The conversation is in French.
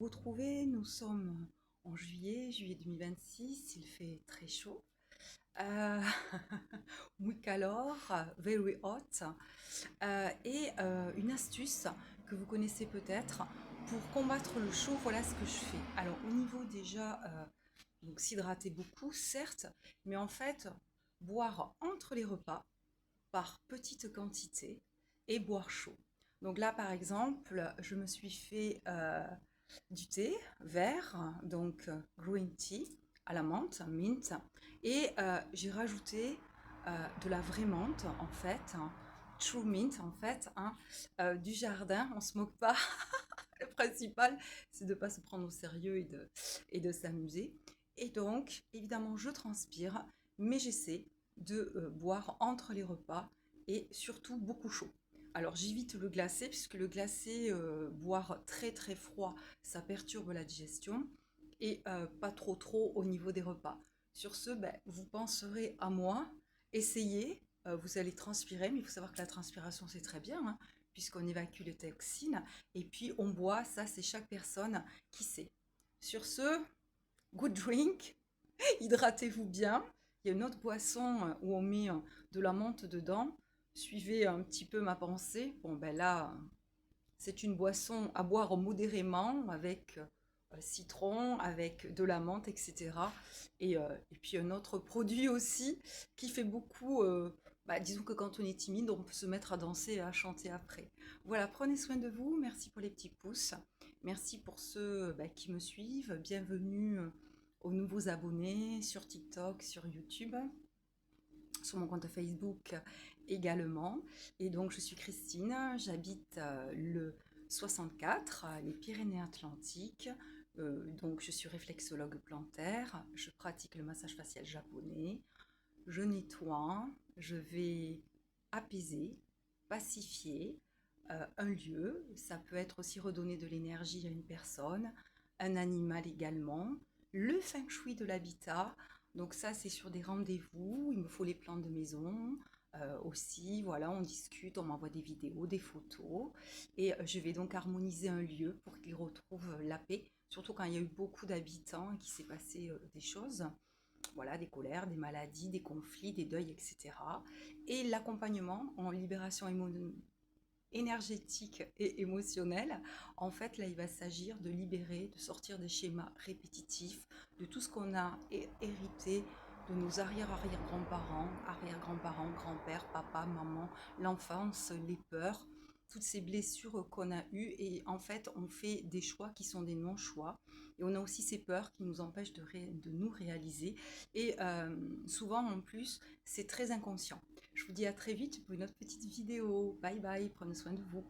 retrouver. Nous sommes en juillet 2026. Il fait très chaud. Euh, Muy calor, very hot. Une astuce que vous connaissez peut-être pour combattre le chaud, voilà ce que je fais. Alors, au niveau déjà, donc s'hydrater beaucoup, certes, mais en fait, boire entre les repas par petites quantités et boire chaud. Donc là, par exemple, je me suis fait du thé vert, donc green tea à la menthe, mint, et j'ai rajouté de la vraie menthe en fait, hein, true mint en fait, hein, du jardin. On se moque pas. Le principal, c'est de ne pas se prendre au sérieux et de s'amuser. Et donc, évidemment, je transpire, mais j'essaie de boire entre les repas et surtout beaucoup chaud. Alors j'évite le glacé puisque le glacé, boire très très froid, ça perturbe la digestion et pas trop trop au niveau des repas. Sur ce, ben, vous penserez à moi, essayez, vous allez transpirer, mais il faut savoir que la transpiration c'est très bien, hein, puisqu'on évacue les toxines et puis on boit, ça c'est chaque personne qui sait. Sur ce, good drink, hydratez-vous bien. Il y a une autre boisson où on met de la menthe dedans. Suivez un petit peu ma pensée. Bon, ben là, c'est une boisson à boire modérément avec citron, avec de la menthe, etc. Et puis un autre produit aussi qui fait beaucoup, disons que quand on est timide, on peut se mettre à danser et à chanter après. Voilà, prenez soin de vous. Merci pour les petits pouces. Merci pour ceux qui me suivent. Bienvenue aux nouveaux abonnés sur TikTok, sur YouTube, sur mon compte Facebook également. Et donc, je suis Christine, j'habite le 64, les Pyrénées-Atlantiques. Donc, je suis réflexologue plantaire, je pratique le massage facial japonais, je nettoie, je vais apaiser, pacifier un lieu. Ça peut être aussi redonner de l'énergie à une personne, un animal également. Le feng shui de l'habitat, donc ça c'est sur des rendez-vous, il me faut les plans de maison. Aussi, voilà, on discute, on m'envoie des vidéos, des photos, et je vais donc harmoniser un lieu pour qu'il retrouve la paix, surtout quand il y a eu beaucoup d'habitants et qu'il s'est passé des choses, voilà, des colères, des maladies, des conflits, des deuils, etc. Et l'accompagnement en libération énergétique et émotionnelle, en fait, là, il va s'agir de libérer, de sortir des schémas répétitifs, de tout ce qu'on a hérité de nos arrière-arrière-grands-parents, arrière-grands-parents, grands-pères, papa, maman, l'enfance, les peurs, toutes ces blessures qu'on a eues. Et en fait, on fait des choix qui sont des non-choix. Et on a aussi ces peurs qui nous empêchent de nous réaliser. Et souvent, en plus, c'est très inconscient. Je vous dis à très vite pour une autre petite vidéo. Bye bye, prenez soin de vous.